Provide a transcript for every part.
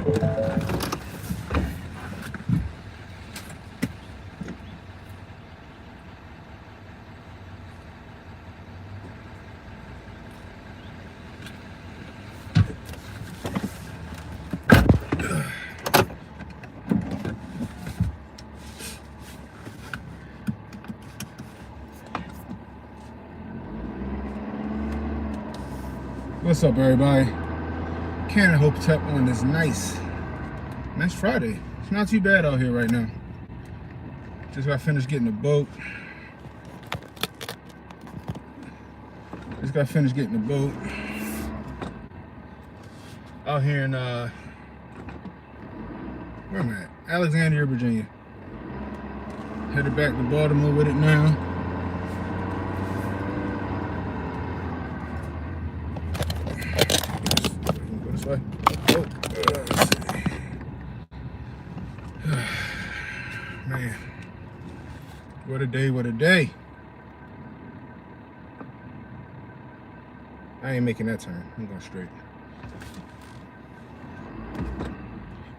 What's up, everybody? Cannon Hotep on this nice Friday. It's not too bad out here right now. Just got finished getting the boat. Out here in where am I at? Alexandria, Virginia. Headed back to Baltimore with it now. Go this way. Oh, let's see. Man, what a day! What a day! I ain't making that turn. I'm going straight.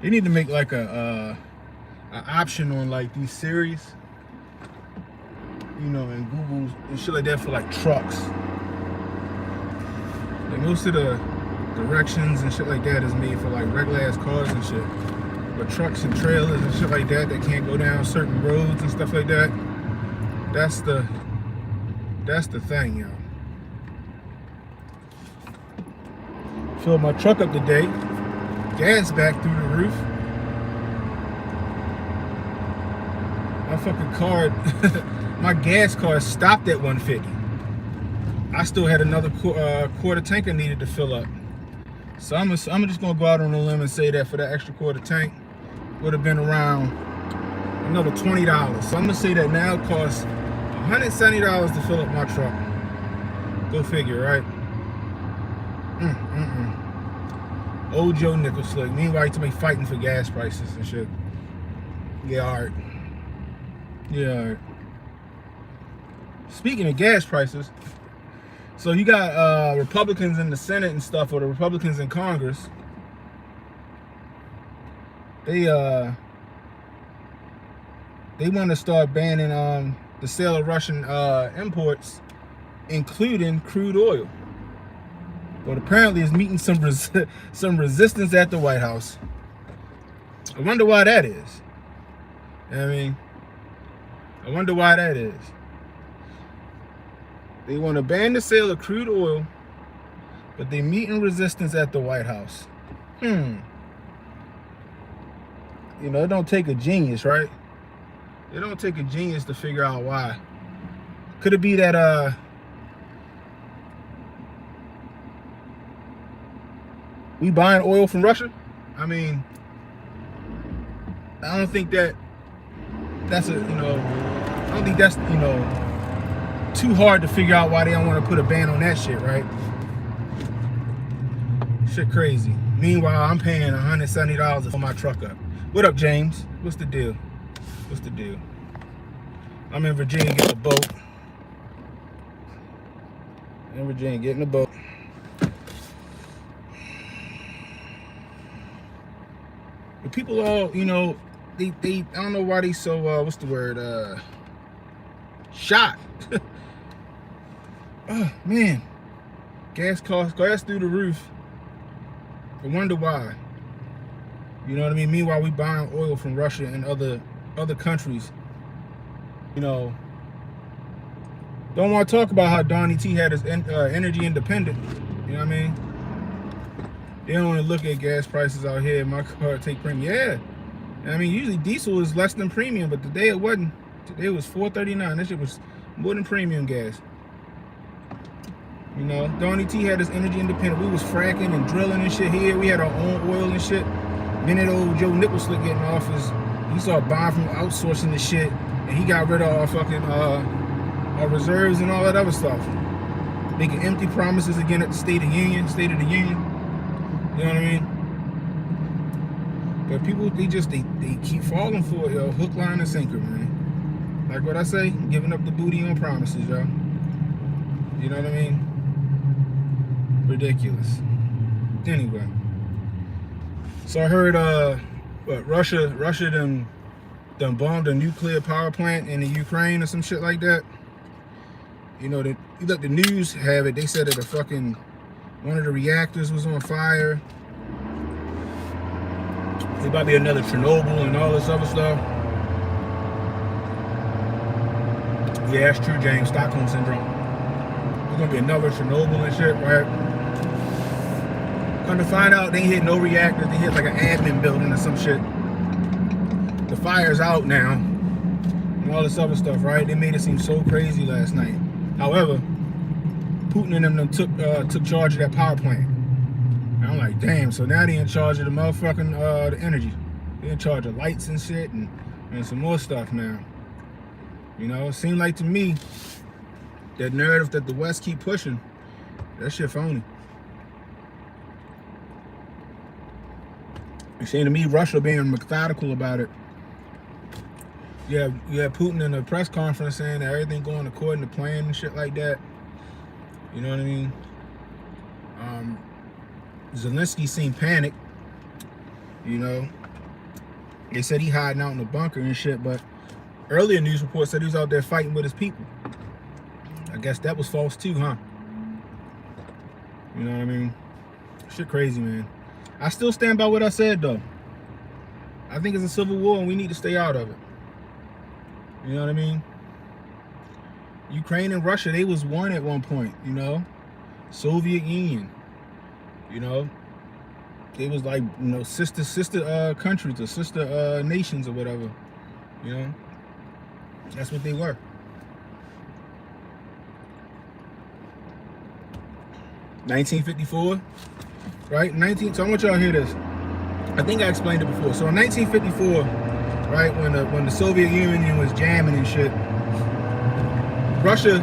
They need to make like a option on like these series, you know, in Google and shit like that for like trucks. Like most of the directions and shit like that is made for like regular ass cars and shit. But trucks and trailers and shit like that can't go down certain roads and stuff like that. That's the thing, yo. Filled my truck up today. Gas back through the roof. My fucking car, my gas car stopped at 150. I still had another quarter tank I needed to fill up. So I'm just gonna go out on a limb and say that for that extra quarter tank would have been around another $20. So I'm gonna say that now it costs $170 to fill up my truck. Go figure, right? Old Joe Nickel Slick. Meanwhile, to be fighting for gas prices and shit. Yeah, alright. Yeah, alright. Speaking of gas prices, so you got Republicans in the Senate and stuff, or the Republicans in Congress. They want to start banning the sale of Russian imports, including crude oil. But apparently it's meeting some resistance at the White House. I wonder why that is. I mean, I wonder why that is. They want to ban the sale of crude oil, but they meeting resistance at the White House. You know, it don't take a genius, right? It don't take a genius to figure out why. Could it be that we buying oil from Russia? I mean, I don't think that's I don't think that's, too hard to figure out why they don't want to put a ban on that shit, right? Shit crazy. Meanwhile, I'm paying $170 to fill my truck up. What up, James? What's the deal? I'm in Virginia getting a boat. The people all, they I don't know why they so what's the word? Shocked. Oh man. Gas through the roof. I wonder why. You know what I mean? Meanwhile, we buying oil from Russia and other countries. Don't want to talk about how Donnie T had his energy independent. You know what I mean? They don't want to look at gas prices out here. My car take premium. Yeah. I mean, usually diesel is less than premium, but today it wasn't. Today it was $4.39. That shit was more than premium gas. Donnie T had his energy independent. We was fracking and drilling and shit here. We had our own oil and shit. Then that old Joe Nickel Slick getting off he started buying from outsourcing the shit, and he got rid of our fucking our reserves and all that other stuff. Making empty promises again at the State of the Union. You know what I mean? But people, they keep falling for it, yo. Hook, line, and sinker, man. Like what I say, giving up the booty on promises, yo. You know what I mean? Ridiculous. Anyway. So I heard Russia done bombed a nuclear power plant in the Ukraine or some shit like that. You know, you let the news have it. They said that one of the reactors was on fire. There might be another Chernobyl and all this other stuff. Yeah, that's true, James. Stockholm syndrome. There's gonna be another Chernobyl and shit, right? Come to find out, they hit no reactors. They hit like an admin building or some shit. The fire's out now, and all this other stuff, right? They made it seem so crazy last night. However, Putin and them took charge of that power plant. And I'm like, damn. So now they in charge of the motherfucking the energy. They in charge of lights and shit and some more stuff now. You know, it seemed like to me that narrative that the West keep pushing, that shit phony. It seemed to me Russia being methodical about it. You have Putin in a press conference saying that everything going according to plan and shit like that. You know what I mean? Zelensky seemed panicked. You know, they said he hiding out in the bunker and shit, but earlier news reports said he was out there fighting with his people. I guess that was false too, huh? You know what I mean? Shit crazy, man. I still stand by what I said, though. I think it's a civil war and we need to stay out of it. You know what I mean? Ukraine and Russia, they was one at one point, you know? Soviet Union, you know? They was like, you know, sister countries or sister nations or whatever, you know? That's what they were. (1954), right? So I want y'all to hear this. I think I explained it before. So in 1954, right, when the Soviet Union was jamming and shit, Russia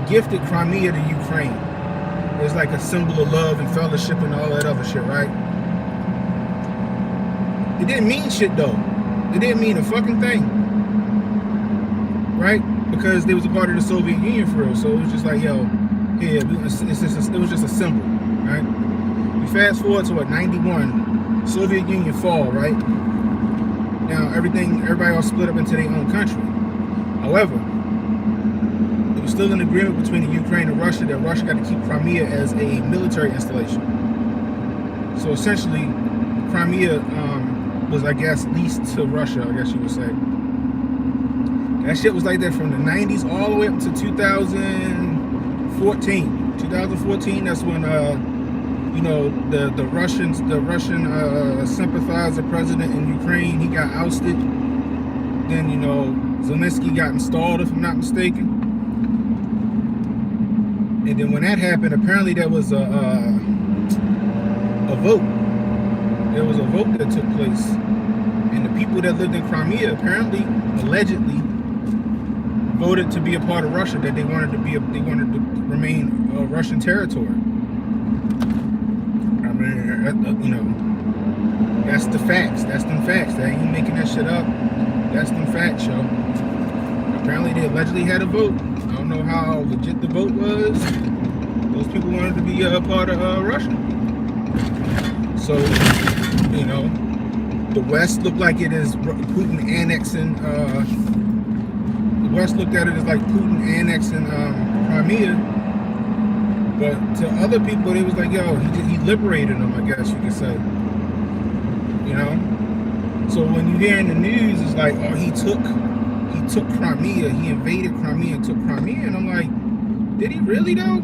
gifted Crimea to Ukraine. It's like a symbol of love and fellowship and all that other shit, right? It didn't mean shit though. It didn't mean a fucking thing, right? Because they was a part of the Soviet Union for real. So it was just like, yo, yeah, it was just a symbol, right? We fast forward to what, 91, Soviet Union fall, right? Now everybody all split up into their own country. However, it was still an agreement between the Ukraine and Russia that Russia got to keep Crimea as a military installation. So essentially, Crimea was, I guess, leased to Russia, I guess you would say. That shit was like that from the 90s all the way up to 2014. 2014, that's when you know, the Russian sympathizer president in Ukraine, he got ousted. Then, you know, Zelensky got installed, if I'm not mistaken. And then when that happened, apparently there was a vote. There was a vote that took place, and the people that lived in Crimea apparently, allegedly, voted to be a part of Russia. That they wanted to remain Russian territory. I mean, you know, that's the facts. That's them facts. They ain't making that shit up. That's them facts, yo. Apparently, they allegedly had a vote. I don't know how legit the vote was. Those people wanted to be a part of Russia. So, you know, the West looked like it is Putin annexing. The West looked at it as like Putin annexing Crimea. But to other people, it was like, yo, he liberated them, I guess you could say. You know? So when you hear in the news, it's like, oh, he took Crimea, he invaded Crimea and took Crimea, and I'm like, did he really though?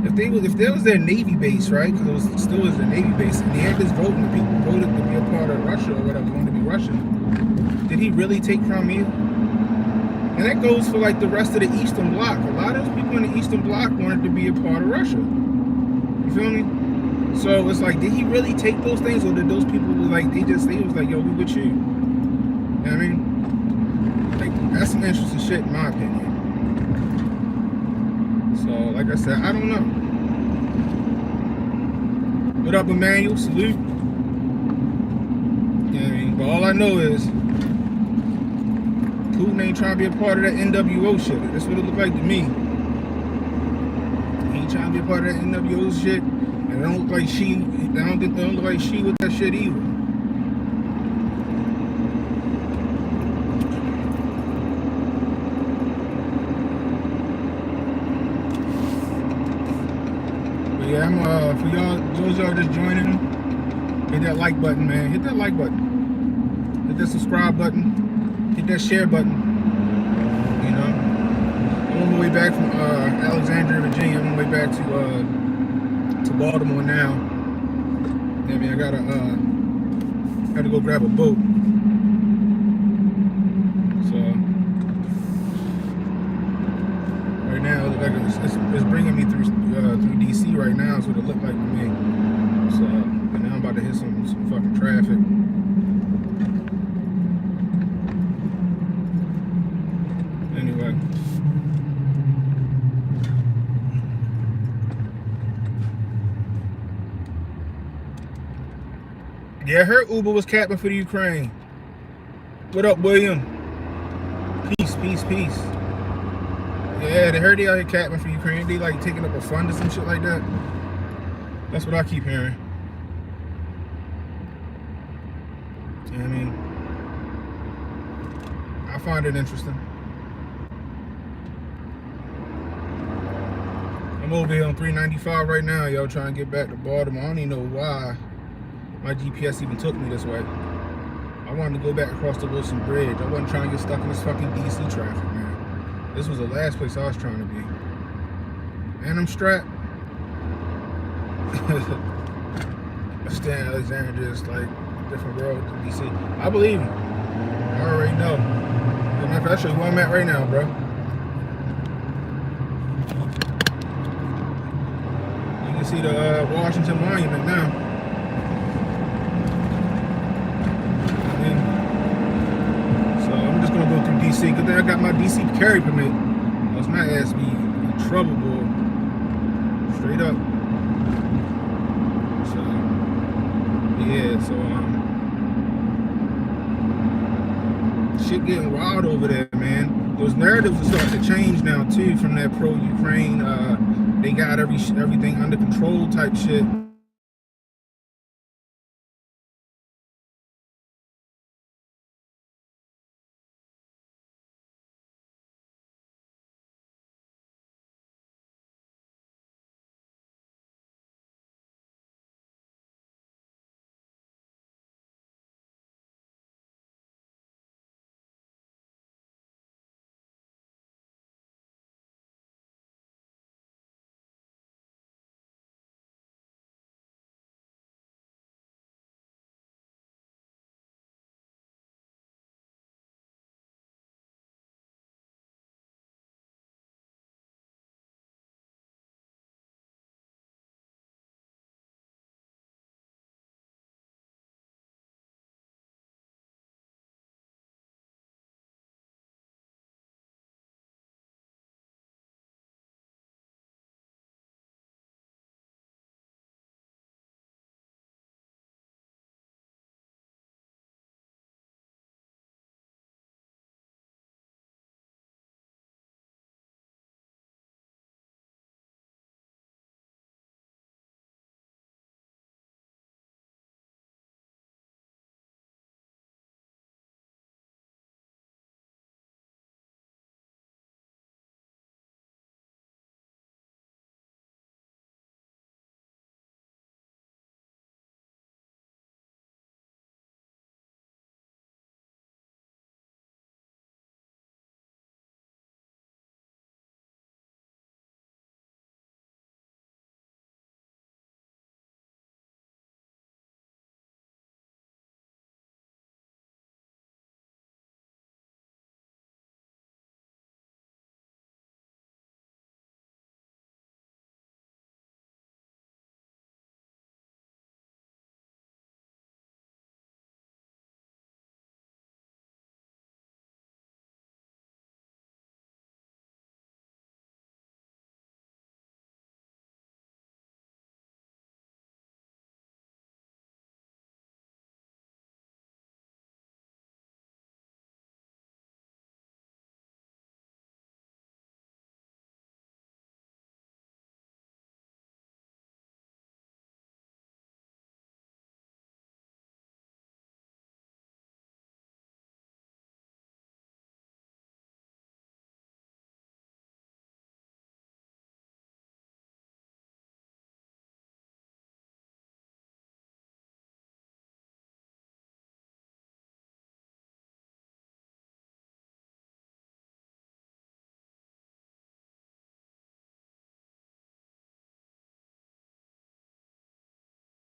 If there was their Navy base, right? Because it still was their Navy base, and they had this vote, and the people voted to be a part of Russia or whatever, wanted to be Russian. Did he really take Crimea? And that goes for like the rest of the Eastern Bloc. A lot of those people in the Eastern Bloc wanted to be a part of Russia. You feel me? So it's like, did he really take those things, or did those people like they was like, yo, we with you? You know what I mean? Like, that's some interesting shit in my opinion. So, like I said, I don't know. What up, Emmanuel? Salute. You know what I mean? But all I know is Putin ain't trying to be a part of that NWO shit. That's what it looked like to me. He ain't trying to be a part of that NWO shit. And it don't look like she. It don't look like she with that shit either. But yeah, I'm for y'all, those y'all just joining, hit that like button, man. Hit that like button. Hit that subscribe button. Hit that share button. You know, I'm on my way back from Alexandria, Virginia. I'm on my way back to Baltimore now. Yeah, man, I gotta go grab a boat. So right now, it looks like it's bringing me through DC right now. Is what it looked like to me. So, and now I'm about to hit some fucking traffic. Anyway. Yeah, I heard Uber was capping for the Ukraine. What up, William? Peace, peace, peace. Yeah, they heard they out here capping for Ukraine. They like taking up a fund or some shit like that. That's what I keep hearing. You know what I mean? I find it interesting. I'm over here on 395 right now, y'all, trying to get back to Baltimore. I don't even know why my GPS even took me this way. I wanted to go back across the Wilson Bridge. I wasn't trying to get stuck in this fucking DC traffic, man. This was the last place I was trying to be. And I'm strapped. I stay in Alexandria, it's like a different world to DC. I believe you. I already know. I'll show you where I'm at right now, bro. You can see the Washington Monument now. So I'm just gonna go through DC because then I got my DC carry permit. Else my ass be in trouble, boy. Straight up. So yeah, so shit getting wild over there, man. Those narratives are starting to change now too, from that pro-Ukraine, they got everything under control type shit.